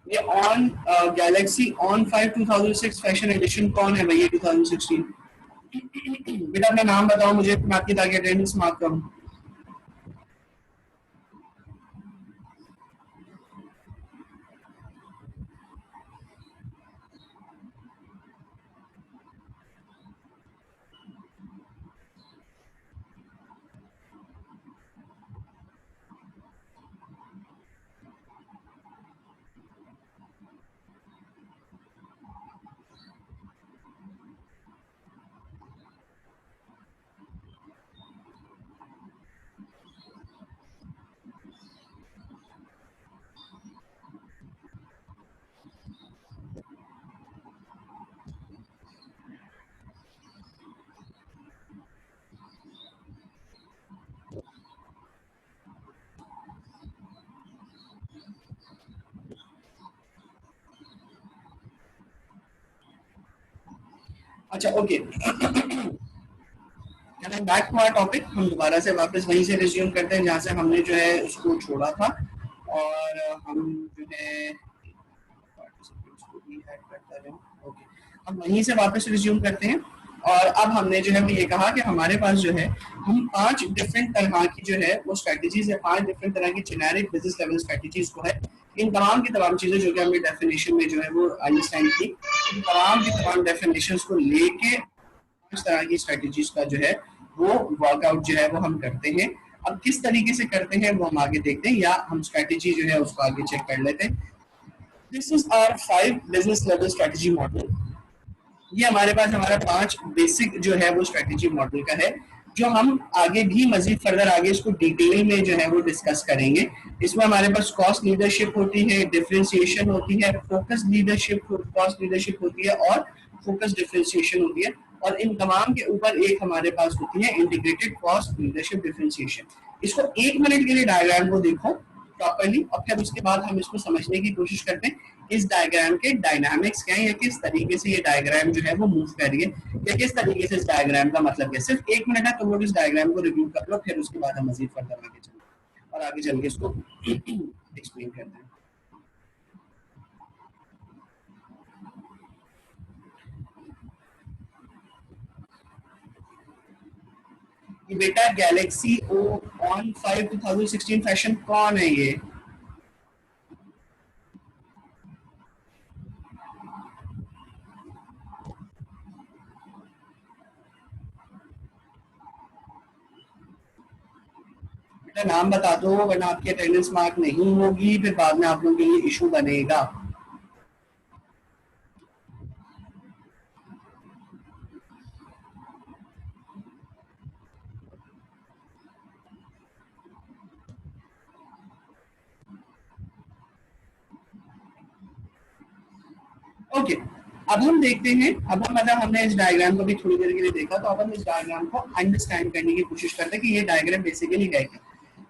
ये on Galaxy on 5 2006 fashion edition कौन है भैया 2016? बेटा अपना नाम बताओ मुझे, मैं आपकी ताकि अटेंडेंस मार्क करूं। अच्छा okay, back to our topic. हम दोबारा से वापस वहीं से रिज्यूम करते हैं जहाँ से हमने जो है उसको छोड़ा था। और हम जो है ओके, हम वहीं से वापस रिज्यूम करते हैं। और अब हमने जो है वो ये कहा कि हमारे पास जो है हम 5 डिफरेंट तरह की जो है वो स्ट्रेटजीज है, 5 डिफरेंट तरह की जेनेरिक बिजनेस लेवल स्ट्रेटजीज को है। इन तमाम की तमाम चीजें जो कि हमने डेफिनेशन में जो है वो अंडरस्टैंड की, इन तमाम की तमाम डेफिनेशंस को लेके इस तरह की स्ट्रेटजीज का जो है वो वर्कआउट जो है वो हम करते हैं। अब किस तरीके से करते हैं वो हम आगे देखते हैं, या हम स्ट्रेटजी जो है उसको आगे चेक कर लेते हैं। This is our 5 business level strategy model. ये हमारे पास हमारा 5 बेसिक जो है वो स्ट्रेटजी मॉडल का है, जो हम आगे भी मजीद फर्दर आगे इसको डिटेल में जो है वो डिस्कस करेंगे। इसमें हमारे पास कॉस्ट लीडरशिप होती है, डिफरेंशिएशन होती है, फोकस लीडरशिप, कॉस्ट लीडरशिप होती है और फोकस डिफरेंशिएशन होती है। और इन तमाम के ऊपर एक हमारे पास होती है इंटीग्रेटेड कॉस्ट लीडरशिप डिफरेंशिएशन। इसको 1 मिनट के लिए डायग्राम को देखो प्रॉपर्ली, और फिर उसके बाद हम इसको समझने की कोशिश करते हैं इस डायग्राम के डायनामिक्स क्या है, या किस तरीके से ये डायग्राम जो है वो मूव कर रही है, या किस तरीके से इस डायग्राम का मतलब है। सिर्फ 1 मिनट है, तुम लोग इस डायग्राम को रिव्यू कर लो, फिर उसके बाद हम मजीद फर्दर आगे चलते और आगे चल के इसको एक्सप्लेन करते हैं। ये बेटा गैलेक्सी ओ ऑन 5 2016 फैशन कौन है ये? बेटा नाम बता दो, वरना आपकी अटेंडेंस मार्क नहीं होगी, फिर बाद में आप लोगों के लिए इशू बनेगा। ओके, अब हम देखते हैं, अब हम मतलब हमने इस डायग्राम को भी थोड़ी देर के लिए देखा, तो अब हम इस डायग्राम को अंडरस्टैंड करने की कोशिश करते हैं कि ये डायग्राम बेसिकली है क्या।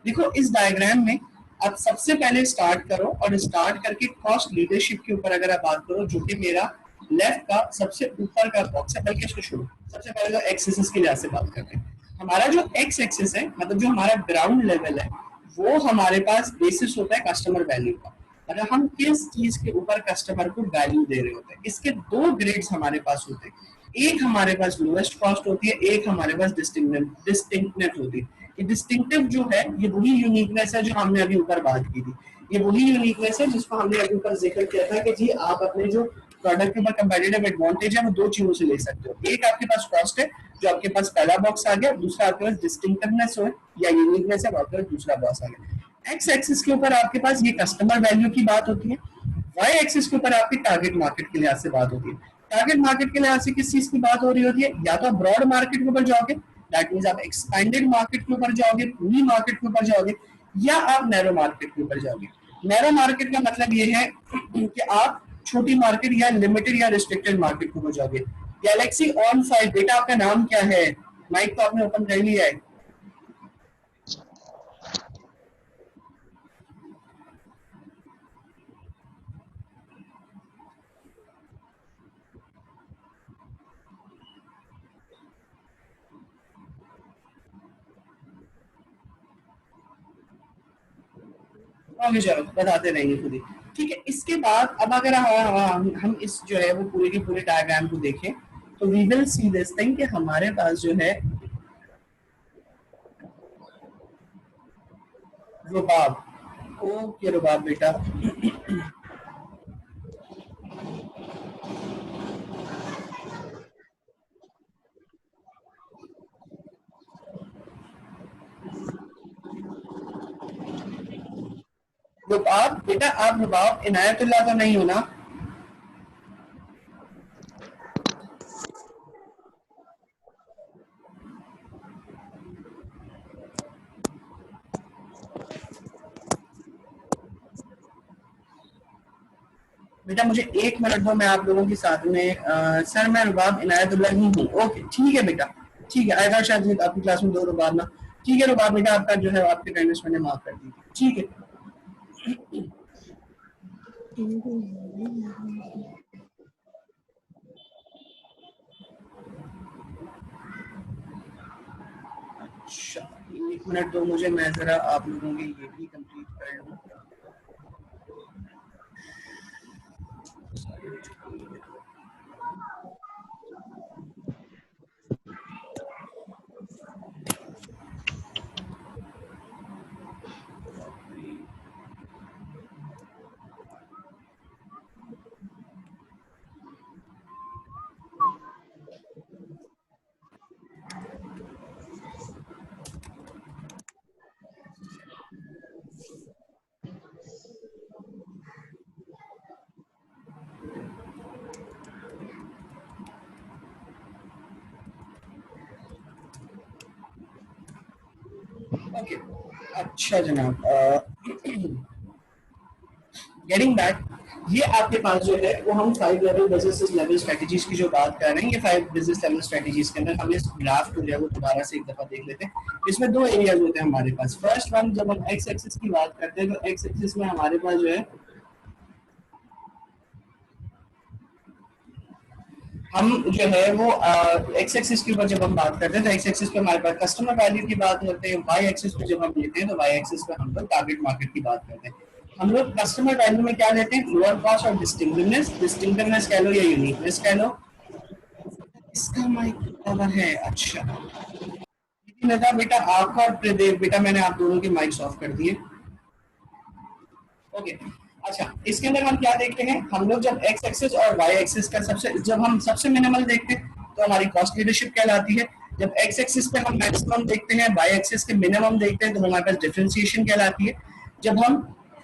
देखो इस डायग्राम में आप सबसे पहले स्टार्ट करो, और स्टार्ट करके कॉस्ट लीडरशिप के ऊपर अगर आप बात करो, जो कि मेरा लेफ्ट का सबसे ऊपर का बॉक्स है, बल्कि इसको छोड़ो, सबसे पहले तो एक्स एक्सिस के लिहाज से बात करते हैं। हमारा जो एक्स एक्सिस है, मतलब जो हमारा ग्राउंड लेवल है, वो हमारे पास बेसिस होता है कस्टमर वैल्यू का। मतलब हम किस चीज के ऊपर कस्टमर को वैल्यू दे रहे होते हैं। इसके 2 ग्रेड्स हमारे पास होते हैं, एक हमारे पास लोएस्ट कॉस्ट होती है, एक हमारे पास डिस्टिंक्टनेस होती है। ये डिस्टिंक्टिव जो है, ये वही यूनिकनेस है जो हमने अभी ऊपर बात की थी। ये वही यूनिकनेस है जिसको हमने अभी ऊपर जिक्र किया था कि जी आप अपने जो प्रोडक्ट के ऊपर कंपेटिटिव एडवांटेज है वो 2 चीजों से ले सकते हो। एक आपके पास कॉस्ट है, जो आपके पास पहला बॉक्स आ गया, दूसरा आपके पास डिस्टिंक्टिवनेस है या यूनिकनेस है, आपके पास दूसरा बॉक्स आ गया। एक्स एक्सिस के ऊपर आपके पास ये कस्टमर वैल्यू की बात होती है, वाई एक्सिस के ऊपर आपकी टारगेट मार्केट के लिहाज से बात होती है। टारगेट मार्केट के लिहाज से किस चीज की बात हो रही होती है, या तो ब्रॉड मार्केट के ऊपर जाओगे, दैट मीन्स आप एक्सपेंडेड मार्केट के ऊपर जाओगे, पूरी मार्केट के ऊपर जाओगे, या आप नैरो मार्केट के ऊपर जाओगे। नैरो मार्केट का मतलब ये है कि आप छोटी मार्केट या लिमिटेड या रिस्ट्रिक्टेड मार्केट के ऊपर जाओगे। गैलेक्सी ऑन 5, बेटा आपका नाम क्या है? माइक तो आपने ओपन कर लिया है। आगे चलो बताते रहेंगे खुद ही। ठीक है, इसके बाद अब अगर हम इस जो है वो पूरे के पूरे डायग्राम को देखें तो we will see this thing कि हमारे पास जो है रुबाब, ओके रुबाब बेटा, रुबाब बेटा, आप रुबाब इनायतुल्लाह तो नहीं हो ना? बेटा मुझे 1 मिनट दो, मैं आप लोगों के साथ में सर मैं रुबाब इनायतुल्लाह ही हूँ। ओके ठीक है बेटा, ठीक है, आई था शायद आपकी क्लास में 2 रुबाब ना। ठीक है रुबाब बेटा, आपका जो है आपके अटेंडेंस मैंने माफ कर दी, ठीक है। अच्छा 1 मिनट दो मुझे, मैं जरा आप लोगों के ये भी कंप्लीट कर लूँ। ओके अच्छा जनाब, गेटिंग बैक, ये आपके पास जो है वो हम 5 लेवल बिजनेस लेवल स्ट्रेटजीज की जो बात कर रहे हैं, ये 5 बिजनेस लेवल स्ट्रेटजीज के अंदर हम इस ग्राफ को जो है वो दोबारा से एक दफा देख लेते हैं। इसमें 2 एरियाज होते हैं हमारे पास। फर्स्ट वन, जब हम एक्स एक्सिस की बात करते हैं तो एक्स एक्सिस में हमारे पास जो है हम जो है वो एक्स एक्सिस के ऊपर जब हम बात करते हैं तो एक्स एक्सिस पे हमारे पास कस्टमर वैल्यू की बात करते हैं, वाई एक्सिस पे जब हम लेते हैं तो वाई एक्सिस पे हम लोग टारगेट मार्केट की बात करते हैं। हम लोग कस्टमर वैल्यू में क्या लेते हैं, लोअर कॉस्ट और डिस्टिंक्टिवनेस, डिस्टिंक्टिवनेस कह लो या यूनिकनेस कह लो। इसका माइक पावर है, अच्छा नेता बेटा आपका और प्रदेव बेटा, मैंने आप दोनों के माइक्स ऑफ कर दिए। ओके अच्छा, इसके अंदर हम क्या देखते हैं, हम लोग जब एक्स एक्सिस और वाई एक्सिस का जब हम सबसे मिनिमल देखते हैं तो हमारी कॉस्ट लीडरशिप कहलाती है। जब एक्स एक्सिस पे हम मैक्सिमम देखते हैं, वाई एक्सिस के मिनिमम देखते हैं तो हमारे पास डिफरेंशिएशन कहलाती है। जब हम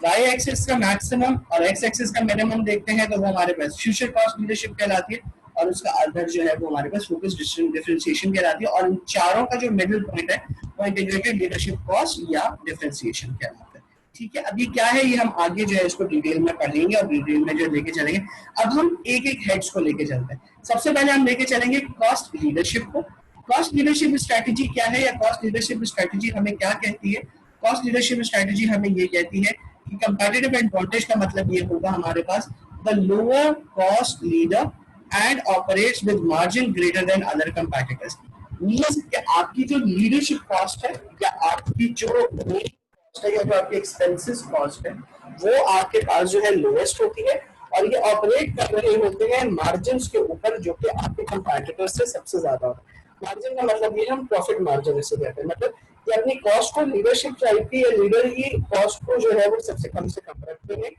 वाई एक्सिस का मैक्सिमम और एक्स एक्सिस का मिनिमम देखते हैं तो वो हमारे पास फ्यूचर कॉस्ट लीडरशिप कहलाती है, और उसका अदर जो है वो हमारे पास फोकस डिफरेंशिएशन कहलाती है। और इन चारों का जो मिडिल पॉइंट है वो इंटीग्रेटेड लीडरशिप कॉस्ट या डिफरेंशिएशन कहलाता है। ठीक है, अभी क्या है ये हम आगे जो है इसको डिटेल में पढ़ेंगे और डिटेल में जो लेके चलेंगे। अब हम एक एक हेड्स को लेके चलते हैं। सबसे पहले हम लेके चलेंगे कॉस्ट लीडरशिप को। कॉस्ट लीडरशिप स्ट्रेटजी क्या है, या कॉस्ट लीडरशिप स्ट्रेटजी हमें क्या कहती है? कॉस्ट लीडरशिप स्ट्रेटजी हमें ये कहती है कि कंपेटिटिव एडवांटेज का मतलब ये होगा हमारे पास the lower cost leader and operates with margin greater than other competitors. Means कि आपकी जो लीडरशिप कॉस्ट है या आपकी जो या जो आपकी एक्सपेंसेस कॉस्ट है वो आपके पास जो है लोएस्ट होती है, और ये ऑपरेट कर रहे होते हैं मार्जिन के ऊपर जो कि आपके कंपैटिटर से सबसे ज्यादा होता है। मार्जिन का मतलब ये हम प्रॉफिट मार्जिन इसे कहते हैं, मतलब कि अपनी कॉस्ट को लीडरशिप चाहती है, लीडर ही कॉस्ट को जो है वो सबसे कम से कम रखते हैं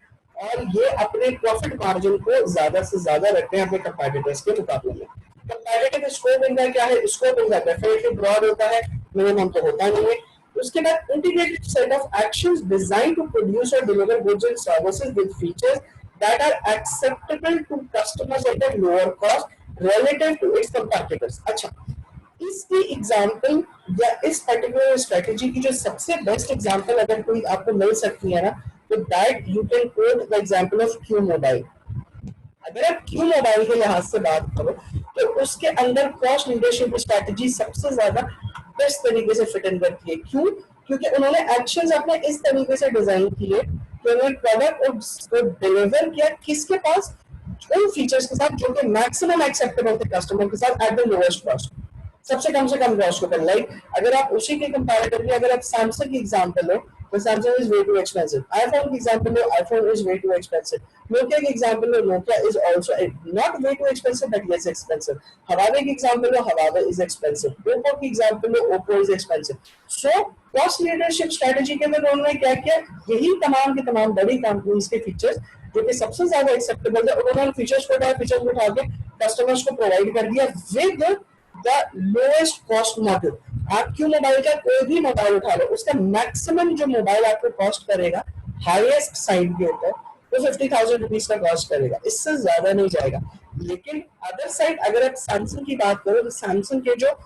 और ये अपने प्रॉफिट मार्जिन को ज्यादा से ज्यादा रखते हैं अपने कंपैटिटर्स के मुकाबले में। कंपैटिटिव स्कोप इनका क्या है? स्कोप इनका डेफिनेटली ब्रॉड होता है, मिनिमम तो होता नहीं है। उसके बाद integrated set of actions designed to produce और deliver goods and services with features that are acceptable to customers at a lower cost relative to its competitors. अच्छा, इसकी एग्जांपल या इस पर्टिकुलर स्ट्रेटजी की जो सबसे बेस्ट एग्जांपल अगर कोई आपको मिल सकती है ना, तो that you can coat the example of Q mobile. अगर आप क्यू मोबाइल के लिहाज से बात करो तो उसके अंदर कॉस्ट लीडरशिप स्ट्रेटजी सबसे ज्यादा बेस्ट तरीके से फिट इन करती है। क्यों? क्योंकि उन्होंने एक्शंस अपने इस तरीके से डिजाइन किए कि उन्होंने प्रोडक्ट को डिलीवर किया किसके पास? उन फीचर्स के साथ जो कि मैक्सिमम एक्सेप्टेबल थे कस्टमर के साथ एट द लोएस्ट कॉस्ट। सबसे कम से कम कॉस्ट के ऊपर। लाइक अगर आप उसी के कंपैरेटिवली अगर आप सैमसंग की एग्जांपल लो तो Samsung is way too expensive, iPhone की एग्जांपल लो iPhone is way too expensive, Nokia की एग्जांपल लो Nokia is also not way too expensive but yes expensive, Huawei की एग्जांपल लो हवावे इज एक्सपेंसिव, ओप्पो की example लो Oppo is expensive. So cost leadership strategy के अंदर उन्होंने क्या किया, यही तमाम के तमाम बड़ी कंपनीज के फीचर्स जो कि सबसे ज्यादा एक्सेप्टेबल है उन्होंने फीचर्स को उठा के कस्टमर्स को प्रोवाइड कर दिया with the lowest cost model. आप क्यों मोबाइल का कोई भी मोबाइल उठा लो उसका मैक्सिमम जो मोबाइल आपको कॉस्ट करेगा हाईएस्ट साइड के ऊपर तो 50,000 रुपीज का कॉस्ट करेगा, इससे ज्यादा नहीं जाएगा। लेकिन अदर साइड अगर आप सैमसंग की बात करो तो सैमसंग के जो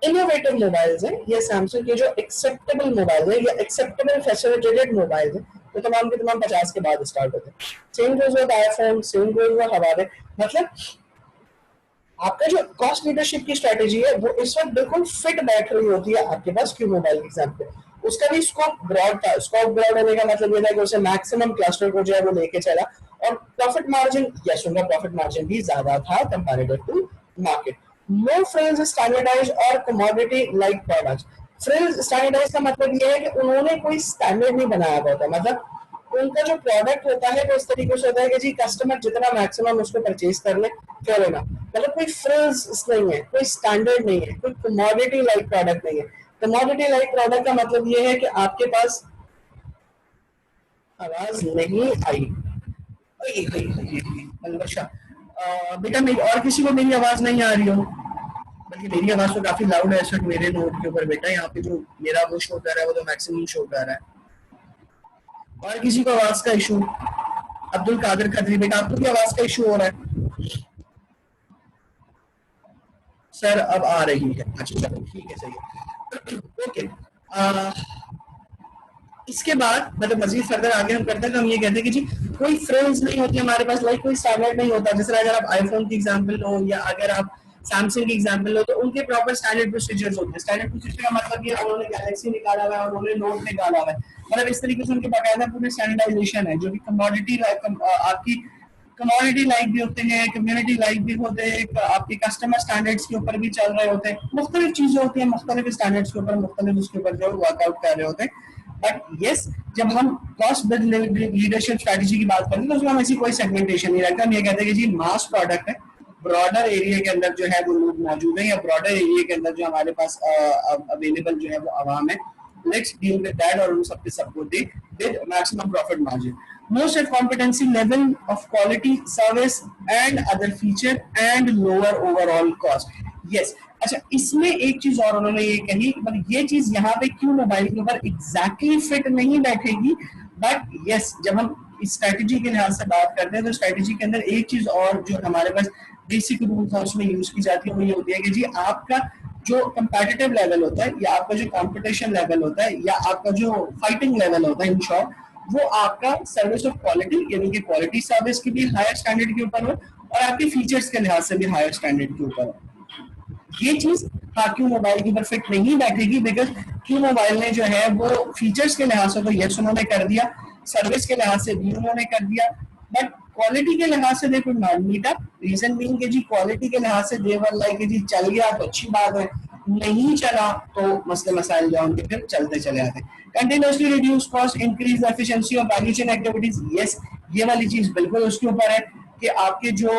इनोवेटिव मोबाइल्स हैं या सैमसंग के जो एक्सेप्टेबल मोबाइल है या एक्सेप्टेबल फैसिलिटेटेड मोबाइल है वो तमाम के तमाम 50 के बाद स्टार्ट होते हैं। Same goes with iPhone, same goes with Huawei. मतलब आपका जो कॉस्ट लीडरशिप की स्ट्रेटेजी है वो इस वक्त बिल्कुल फिट बैठ रही होती है आपके पास क्यू मोबाइल के एग्जाम पे। उसका भी स्कोप ब्रॉड था, स्कोप ब्रॉड होने का मतलब ये था कि उसे मैक्सिमम क्लस्टर को जो है वो लेके चला और प्रॉफिट मार्जिन, यस उनका प्रॉफिट मार्जिन भी ज्यादा था comparative to market. No frills standardize और commodity like products. Frills standardize का मतलब ये है कि उन्होंने कोई स्टैंडर्ड नहीं बनाया हुआ था, मतलब उनका जो प्रोडक्ट होता है वो इस तरीके से होता है कि जी कस्टमर जितना मैक्सिमम उसको परचेज कर ले कर लेना, मतलब कोई फ्रिल्स नहीं है, कोई स्टैंडर्ड नहीं है, कोई कमोडिटी लाइक प्रोडक्ट नहीं है। कमोडिटी लाइक प्रोडक्ट का मतलब ये है कि आपके पास आवाज नहीं आई, बेटा मेरी और किसी को मेरी आवाज नहीं आ रही हो? बल्कि मेरी आवाज तो काफी लाउड है इस वक्त मेरे नोट के ऊपर बेटा, यहाँ पे जो मेरा वो शो कर रहा है वो तो मैक्सिमम शो कर रहा है। और किसी को आवाज का इशू? अब्दुल कादिर खत्री बेटा आपको भी आवाज का इशू हो रहा है? सर अब आ रही है, अच्छा चलो ठीक है सही है ओके। इसके बाद मतलब मजीद फर्दर आगे हम करते हैं तो हम ये कहते हैं कि जी कोई फ्रेम्स नहीं होती हमारे पास, लाइक कोई स्टैंडर्ड नहीं होता। जैसे अगर आप आईफोन की एग्जांपल लो या अगर आप सैमसंग की एग्जांपल लो तो उनके प्रॉपर स्टैंडर्ड प्रोसीजर्स होते हैं। स्टैंडर्ड प्रोसीजर का मतलब ये उन्होंने गैलेक्सी निकाला हुआ है और उन्होंने नोट निकाला हुआ है, मतलब इस तरीके से उनके बाकायदा पूरे स्टैंडर्डाइजेशन है जो कि कमोडिटी आपकी कमोडिटी लाइक भी होते हैं, कम्युनिटी लाइक भी होते हैं, आपके कस्टमर स्टैंडर्ड्स के ऊपर भी चल रहे होते हैं, मुख्तलिफ चीजें होती हैं, मुख्तलिफ स्टैंडर्ड्स के ऊपर मुख्तलिफ उसके ऊपर जो वर्कआउट कर रहे होते हैं। बट यस जब हम कॉस्ट लीडरशिप स्ट्रेटजी की बात करते हैं तो उसमें हम ऐसी कोई सेगमेंटेशन नहीं रखते। हम ये कहते हैं कि जी मास प्रोडक्ट है, ब्रॉडर एरिया के अंदर जो है वो लोग मौजूद है या ब्रॉडर एरिया के अंदर जो हमारे पास अवेलेबल जो है वो आवाम है, लेट्स डील विद दैट और उन सबके सबको दे with maximum profit margin, most at competency level of quality service and other feature and lower overall cost. yes अच्छा इसमें एक चीज और उन्होंने ये कही, मतलब ये चीज यहाँ पे क्यों मोबाइल के ऊपर एग्जैक्टली फिट नहीं बैठेगी, बट यस जब हम इस स्ट्रेटेजी के लिहाज से बात करते हैं तो स्ट्रेटेजी के अंदर एक चीज और जो हमारे पास बेसिक रूल्स है उसमें यूज की जाती है वो ये होती है कि जी आपका जो कंपेटिटिव लेवल होता है या आपका जो कंपटीशन लेवल होता है या आपका जो फाइटिंग लेवल होता है इन शॉर्ट वो आपका सर्विस ऑफ क्वालिटी यानी कि क्वालिटी सर्विस की भी हायर स्टैंडर्ड के ऊपर हो और आपके फीचर्स के लिहाज से भी हायर स्टैंडर्ड के ऊपर हो। ये चीज क्यू मोबाइल की परफेक्ट नहीं बैठेगी बिकॉज क्यू मोबाइल ने जो है वो फीचर्स के लिहाज से तो यस उन्होंने कर दिया, सर्विस के लिहाज से भी उन्होंने कर दिया, बट क्वालिटी के लिहाज से they could not meet up. Reason being कि जी क्वालिटी के लिहाज से दे वर लाइक जी चल गया तो अच्छी बात है, नहीं चला तो मसले मसाइल जो उनके फिर चलते चले आते। Continuously reduce cost, increase efficiency of value chain activities, yes ये वाली चीज बिल्कुल उसके ऊपर है कि आपके जो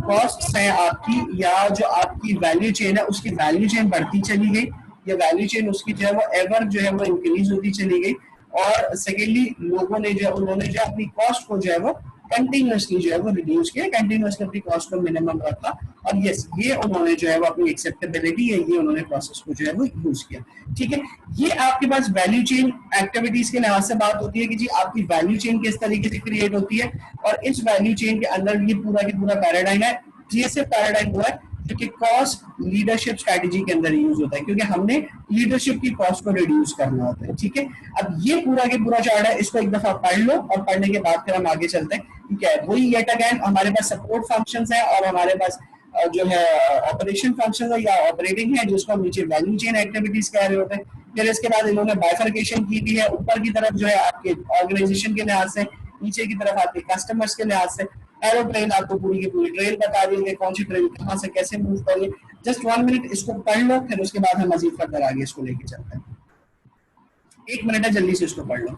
कॉस्ट्स हैं आपकी या जो आपकी वैल्यू चेन है उसकी वैल्यू चेन बढ़ती चली गई या वैल्यू चेन उसकी जो है वो एवर जो है वो इंक्रीज होती चली गई। और सेकेंडली लोगों ने जो उन्होंने जो अपनी कॉस्ट को जो है वो कंटिन्यूअसली जो है वो रिड्यूस किया, कंटिन्यूअसली अपनी कॉस्ट को मिनिमम रखा और यस ये उन्होंने जो है वो अपनी एक्सेप्टेबिलिटी है ये उन्होंने प्रोसेस को जो है वो यूज किया। ठीक है, ये आपके पास वैल्यू चेन एक्टिविटीज के लिहाज से बात होती है कि जी आपकी वैल्यू चेन किस तरीके से क्रिएट होती है और इस वैल्यू चेन के अंदर ये पूरा की पूरा पैराडाइम है, ये पैराडाइम हुआ है जो कि कॉस्ट लीडरशिप स्ट्रेटजी के अंदर यूज होता है क्योंकि हमने लीडरशिप की कॉस्ट को रिड्यूस करना होता है। ठीक है, अब ये पूरा के पूरा चार्ट है, इसको एक दफा पढ़ लो और पढ़ने के बाद फिर हम आगे चलते हैं। ठीक है, वही येट अगेन हमारे पास सपोर्ट फंक्शंस है और हमारे पास जो है ऑपरेशन फंक्शन है या ऑपरेटिंग है जिसको हम नीचे वैल्यू चेन एक्टिविटीज कह रहे होते हैं। फिर इसके बाद इन्होंने बाइफर्केशन की भी है, ऊपर की तरफ जो है आपके ऑर्गेनाइजेशन के लिहाज से, नीचे की तरफ आपके कस्टमर्स के लिहाज से। एरो ट्रेन आपको पूरी की पूरी ट्रेन बता रही है कौन सी ट्रेन कहाँ से कैसे मूव करिए। जस्ट 1 मिनट इसको पढ़ लो, फिर उसके बाद हम मजीद फर्दर आगे इसको लेके चलते हैं। 1 मिनट है, जल्दी से इसको पढ़ लो।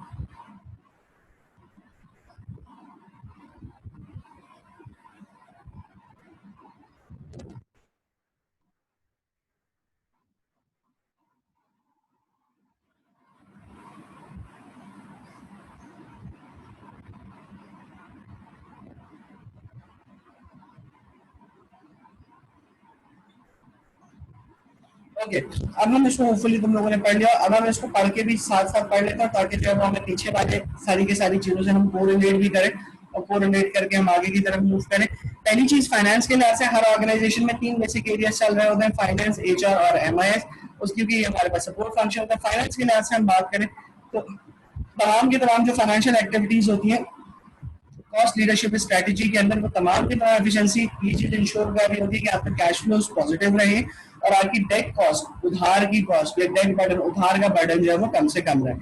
ओके, अब हम इसको होपफुली तुम लोगों ने पढ़ लिया। अब हम इसको पढ़ के भी साथ साथ पढ़ लेते हैं, ताकि जो है वो हमें पीछे वाले सारी की सारी चीजों से हम कोरिलेट भी करें और कोरिलेट करके हम आगे की तरफ मूव करें। पहली चीज, फाइनेंस के लिहाज से हर ऑर्गेनाइजेशन में 3 बेसिक एरियाज चल रहे होते हैं, फाइनेंस, एचआर और एमआईएस। उसकी भी हमारे पास सपोर्ट फंक्शन होता है। फाइनेंस के लिहाज से हम बात करें तो तमाम की तमाम जो फाइनेंशियल एक्टिविटीज होती हैं कॉस्ट लीडरशिप स्ट्रेटजी के अंदर, वो तमाम की तमाम एफिशिएंसी ये चीज इंश्योर कर रही होती है कि आपका कैश फ्लोज पॉजिटिव रहे और आपकी डेट कॉस्ट, उधार की कॉस्ट या डेट बर्डन, उधार का बर्डन जो है वो कम से कम रहे।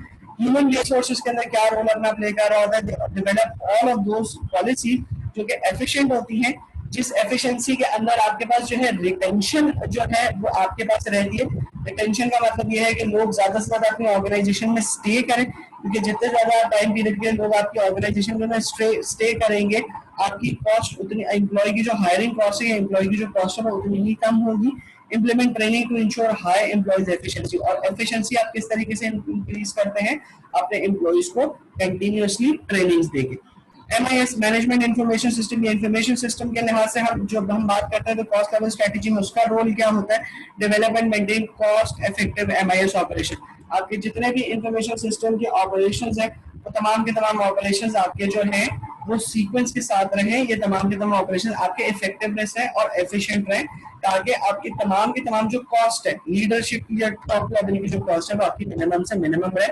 ह्यूमन रिसोर्सेज के अंदर क्या रोल अपना प्ले कर रहा होता है, develop all of those policy जो कि एफिशिएंट होती हैं, जिस एफिशिएंसी के अंदर आपके पास जो है रिटेंशन जो है वो आपके पास रहती है। रिटेंशन का मतलब ये है कि लोग ज्यादा से ज्यादा अपनी ऑर्गेनाइजेशन में स्टे करें, क्योंकि जितने ज्यादा टाइम पीरियड के लोग आपकी ऑर्गेनाइजेशन में स्टे करेंगे, आपकी कॉस्ट उतनी, एम्प्लॉय की जो हायरिंग कॉस्ट है, एम्प्लॉय की जो कॉस्ट है वो उतनी ही कम होगी। Implement training to ensure high employees efficiency, और एफिशिएंसी आप किस तरीके से इंक्रीज करते हैं, अपने एम्प्लॉयज को कंटिन्यूअसली ट्रेनिंग्स देके। एमआईएस, मैनेजमेंट इंफॉर्मेशन सिस्टम या इंफॉर्मेशन सिस्टम के लिहाज से हम जब हम बात करते हैं तो कॉस्ट लेवल स्ट्रेटजी में उसका रोल क्या होता है, develop and maintain cost effective MIS operation. आपके जितने भी इंफॉर्मेशन सिस्टम के ऑपरेशंस हैं वो तमाम के तमाम ऑपरेशंस आपके जो हैं वो सीक्वेंस के साथ रहें, ये तमाम के तमाम ऑपरेशन आपके इफेक्टिवनेस है और एफिशिएंट रहें, ताकि आपकी तमाम की तमाम जो कॉस्ट है, लीडरशिप की या टॉप लेवल की जो कॉस्ट है वो आपकी मिनिमम से मिनिमम रहे,